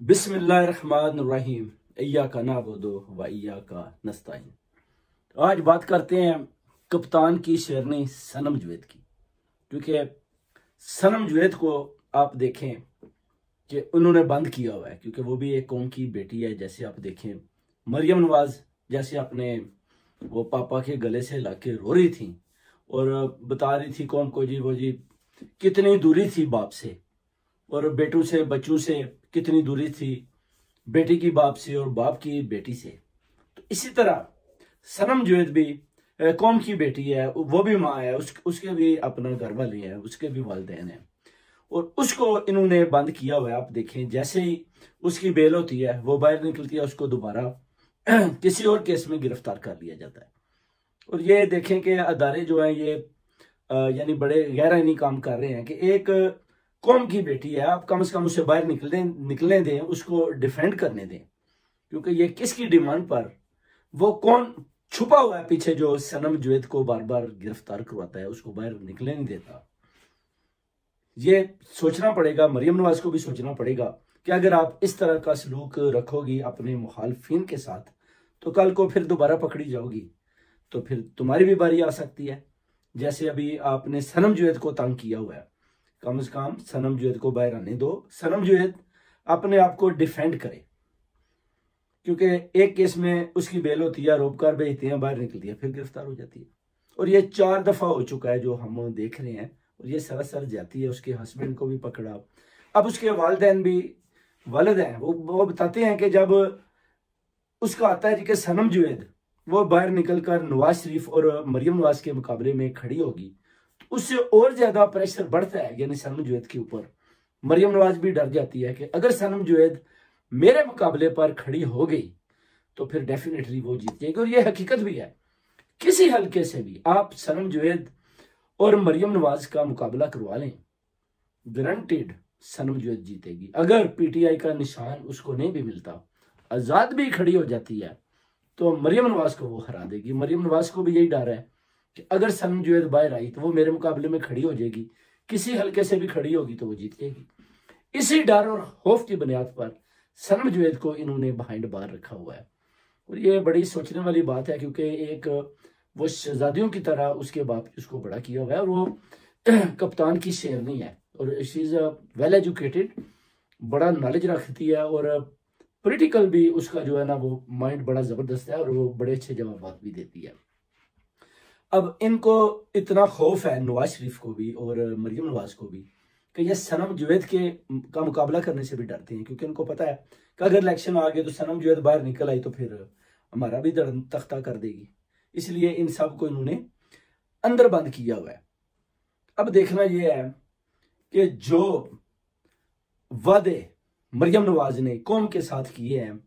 बिस्मिल्लाहिर्रहमानिर्रहीम इय्याका नअबुदु व इय्याका नस्तईन। आज बात करते हैं कप्तान की शेरनी सनम जवेद की। क्योंकि सनम जवेद को आप देखें कि उन्होंने बंद किया हुआ है, क्योंकि वो भी एक कौम की बेटी है। जैसे आप देखें मरियम नवाज जैसे अपने वो पापा के गले से लाके रो रही थी और बता रही थी कौम को जी वो जी कितनी दूरी थी बाप से और बेटों से बच्चों से, कितनी दूरी थी बेटी की बाप से और बाप की बेटी से। तो इसी तरह सनम जवेद भी कौम की बेटी है, वो भी माँ है, उसके भी अपना घर वाले हैं, उसके भी वालिदैन हैं और उसको इन्होंने बंद किया हुआ है। आप देखें जैसे ही उसकी बेल होती है वो बाहर निकलती है, उसको दोबारा किसी और केस में गिरफ्तार कर लिया जाता है। और ये देखें कि अदारे जो हैं ये यानी बड़े गैर काम कर रहे हैं कि एक कौम की बेटी है, आप कम से कम उसे बाहर निकलने दें, उसको डिफेंड करने दें। क्योंकि ये किसकी डिमांड पर, वो कौन छुपा हुआ है पीछे जो सनम जवेद को बार बार गिरफ्तार करवाता है, उसको बाहर निकलने नहीं देता। ये सोचना पड़ेगा, मरियम नवाज को भी सोचना पड़ेगा कि अगर आप इस तरह का सलूक रखोगी अपने मुखालफिन के साथ तो कल को फिर दोबारा पकड़ी जाओगी, तो फिर तुम्हारी भी बारी आ सकती है। जैसे अभी आपने सनम जवेद को तंग किया हुआ है, कम से कम सनम जवेद को बाहर आने दो, सनम जवेद अपने आप को डिफेंड करे। क्योंकि एक केस में उसकी बेल होती है, रोककर भेजते हैं, बाहर निकलती है, फिर गिरफ्तार हो जाती है। और ये 4 दफा हो चुका है जो हम देख रहे हैं। और ये सरासर जाती है, उसके हस्बैंड को भी पकड़ा, अब उसके वालिदैन भी वालिद हैं, वो बताते हैं कि जब उसका आता है जी कि सनम जवेद वो बाहर निकलकर नवाज शरीफ और मरियम नवाज के मुकाबले में खड़ी होगी तो उससे और ज्यादा प्रेशर बढ़ता है, यानी सनम जवेद के ऊपर। मरियम नवाज भी डर जाती है कि अगर सनम जवेद मेरे मुकाबले पर खड़ी हो गई तो फिर डेफिनेटली वो जीत जाएगी। और ये हकीकत भी है, किसी हल्के से भी आप सनम जवेद और मरियम नवाज का मुकाबला करवा लें, गारंटेड सनम जवेद जीतेगी। अगर पीटीआई का निशान उसको नहीं भी मिलता, आजाद भी खड़ी हो जाती है, तो मरियम नवाज को वो हरा देगी। मरियम नवाज को भी यही डर है कि अगर सनम जवेद बाहर आई तो वो मेरे मुकाबले में खड़ी हो जाएगी, किसी हल्के से भी खड़ी होगी तो वो जीत जाएगी। इसी डर और खौफ की बुनियाद पर सनम जवेद को इन्होंने बिहाइंड बार रखा हुआ है। और ये बड़ी सोचने वाली बात है, क्योंकि एक वो शहजादियों की तरह उसके बाप उसको बड़ा किया हुआ है और वो कप्तान की शेरनी है और शी इज वेल एजुकेटेड, बड़ा नॉलेज रखती है और पॉलिटिकल भी उसका जो है ना वो माइंड बड़ा जबरदस्त है और वो बड़े अच्छे जवाब भी देती है। अब इनको इतना खौफ है नवाज शरीफ को भी और मरियम नवाज को भी कि ये सनम जवेद का मुकाबला करने से भी डरते हैं, क्योंकि उनको पता है कि अगर इलेक्शन आ गए तो सनम जवेद बाहर निकल आई तो फिर हमारा भी तख्ता कर देगी। इसलिए इन सब को इन्होंने अंदर बंद किया हुआ है। अब देखना यह है कि जो वादे मरियम नवाज ने कौम के साथ किए हैं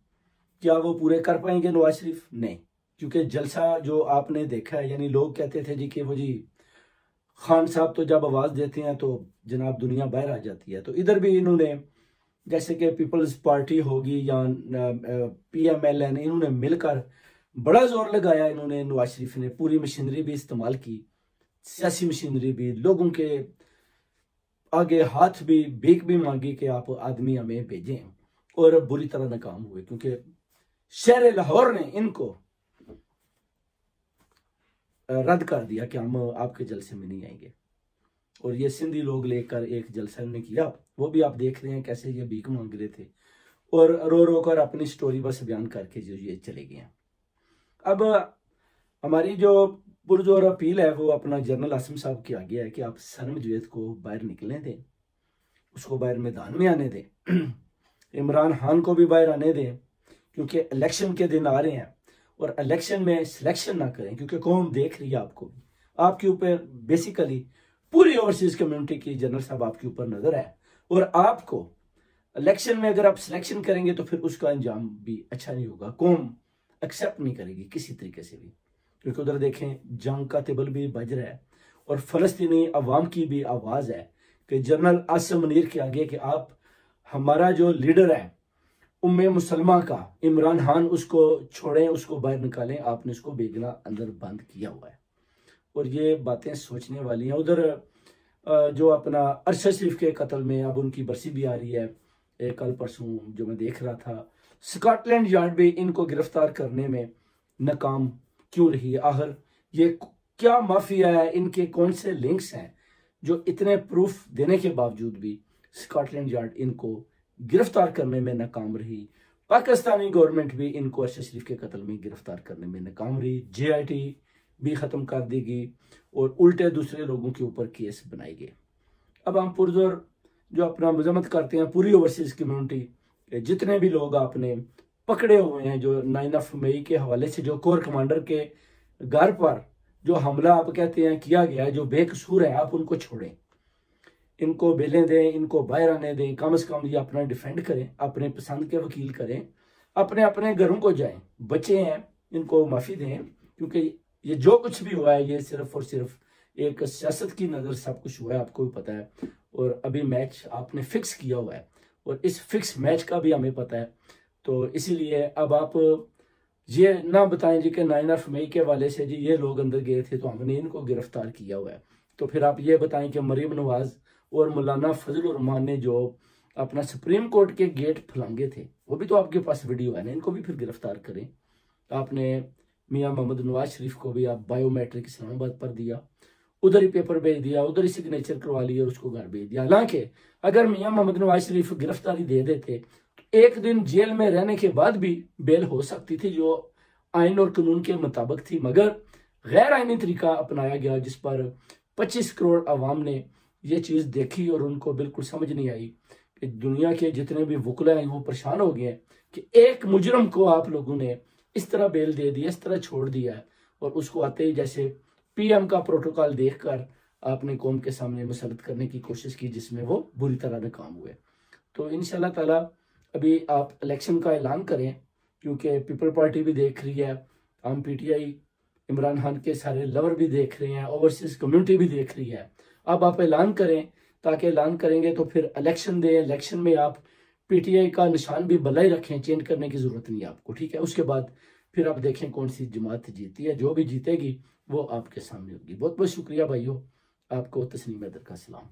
क्या वो पूरे कर पाएंगे नवाज शरीफ? नहीं, क्योंकि जलसा जो आपने देखा है, यानी लोग कहते थे जी कि वो जी खान साहब तो जब आवाज देते हैं तो जनाब दुनिया बाहर आ जाती है। तो इधर भी इन्होंने जैसे कि पीपल्स पार्टी होगी या PMLN, इन्होंने मिलकर बड़ा जोर लगाया। इन्होंने नवाज शरीफ ने पूरी मशीनरी भी इस्तेमाल की, सियासी मशीनरी भी, लोगों के आगे हाथ भी, भीख भी मांगी कि आप आदमी हमें भेजें, और बुरी तरह नाकाम हुए, क्योंकि शहर लाहौर ने इनको रद्द कर दिया कि हम आपके जलसे में नहीं आएंगे। और ये सिंधी लोग लेकर एक जलसा ने किया, वो भी आप देख रहे हैं कैसे ये भीख मांग रहे थे और रो रो कर अपनी स्टोरी बस बयान करके जो ये चले गए हैं। अब हमारी जो पुरजोर अपील है वो अपना जनरल आसिम साहब की आगे है कि आप सनम जवेद को बाहर निकलने दें, उसको बाहर मैदान में आने दें, इमरान खान को भी बाहर आने दें, क्योंकि इलेक्शन के दिन आ रहे हैं और इलेक्शन में सिलेक्शन ना करें, क्योंकि कौम देख रही है आपको, आपके ऊपर बेसिकली पूरी ओवरसीज कम्युनिटी की जनरल साहब आपके ऊपर नजर है। और आपको इलेक्शन में अगर आप सिलेक्शन करेंगे तो फिर उसका अंजाम भी अच्छा नहीं होगा, कौम एक्सेप्ट नहीं करेगी किसी तरीके से भी। क्योंकि उधर देखें जंग का तिबल भी बज रहा है और फलस्तीनी अवाम की भी आवाज है कि जनरल आसिम मुनीर के आगे कि आप हमारा जो लीडर है उम्मे मुसलमा का इमरान खान, उसको छोड़ें, उसको बाहर निकालें, आपने उसको भेजना अंदर बंद किया हुआ है। और ये बातें सोचने वाली हैं। उधर जो अपना अरशद शरीफ के कत्ल में अब उनकी बरसी भी आ रही है, कल परसों जो मैं देख रहा था, स्कॉटलैंड यार्ड भी इनको गिरफ्तार करने में नाकाम क्यों रही? आखिर ये क्या माफिया है, इनके कौन से लिंक्स हैं जो इतने प्रूफ देने के बावजूद भी स्कॉटलैंड यार्ड इनको गिरफ्तार करने में नाकाम रही? पाकिस्तानी गवर्नमेंट भी इनको अरशद शरीफ के कत्ल में गिरफ्तार करने में नाकाम रही। JIT भी खत्म कर दी गई और उल्टे दूसरे लोगों के ऊपर केस बनाए गए। अब हम पुरजोर जो अपना मजम्मत करते हैं पूरी ओवरसीज कम्युनिटी, जितने भी लोग आपने पकड़े हुए हैं, जो 9 मई के हवाले से जो कोर कमांडर के घर पर जो हमला आप कहते हैं किया गया है, जो बेकसूर है, आप उनको छोड़ें, इनको बेलें दें, इनको बाहर आने दें। कम से कम ये अपना डिफेंड करें, अपने पसंद के वकील करें, अपने अपने घरों को जाएं। बच्चे हैं, इनको माफ़ी दें, क्योंकि ये जो कुछ भी हुआ है ये सिर्फ और सिर्फ एक सियासत की नज़र सब कुछ हुआ है, आपको भी पता है। और अभी मैच आपने फिक्स किया हुआ है और इस फिक्स मैच का भी हमें पता है। तो इसीलिए अब आप ये ना बताएं जी कि 9 मई के हवाले से जी ये लोग अंदर गए थे तो हमने इनको गिरफ्तार किया हुआ है। तो फिर आप ये बताएं कि मरीम नवाज और मौलाना फजल रहमान ने जो अपना सुप्रीम कोर्ट के गेट फलांगे थे, वो भी तो आपके पास वीडियो है ना, इनको भी फिर गिरफ्तार करें। आपने मियां मोहम्मद नवाज शरीफ को भी आप बायोमेट्रिक इस्लामाबाद पर दिया, उधर ही पेपर भेज दिया, उधर ही सिग्नेचर करवा लिया और उसको घर भेज दिया। हालांकि अगर मियां मोहम्मद नवाज शरीफ गिरफ्तारी दे देते तो एक दिन जेल में रहने के बाद भी बेल हो सकती थी, जो आइन और कानून के मुताबिक थी। मगर गैर आइनी तरीका अपनाया गया जिस पर 25 करोड़ आवाम ने ये चीज़ देखी और उनको बिल्कुल समझ नहीं आई कि दुनिया के जितने भी वकला हैं वो परेशान हो गए कि एक मुजरम को आप लोगों ने इस तरह बेल दे दी, इस तरह छोड़ दिया है, और उसको आते ही जैसे PM का प्रोटोकॉल देखकर आपने कौम के सामने मुसलत करने की कोशिश की, जिसमें वो बुरी तरह नाकाम हुए। तो इंशाल्लाह ताला अभी आप इलेक्शन का ऐलान करें, क्योंकि पीपल पार्टी भी देख रही है, हम PTI इमरान खान के सारे लवर भी देख रहे हैं, ओवरसीज कम्युनिटी भी देख रही है। अब आप ऐलान करें, ताकि ऐलान करेंगे तो फिर इलेक्शन दें, इलेक्शन में आप PTI का निशान भी भला ही रखें, चेंज करने की जरूरत नहीं है आपको, ठीक है। उसके बाद फिर आप देखें कौन सी जमात जीती है, जो भी जीतेगी वो आपके सामने होगी। बहुत बहुत शुक्रिया भाइयों, आपको तस्लीम हैदर का सलाम।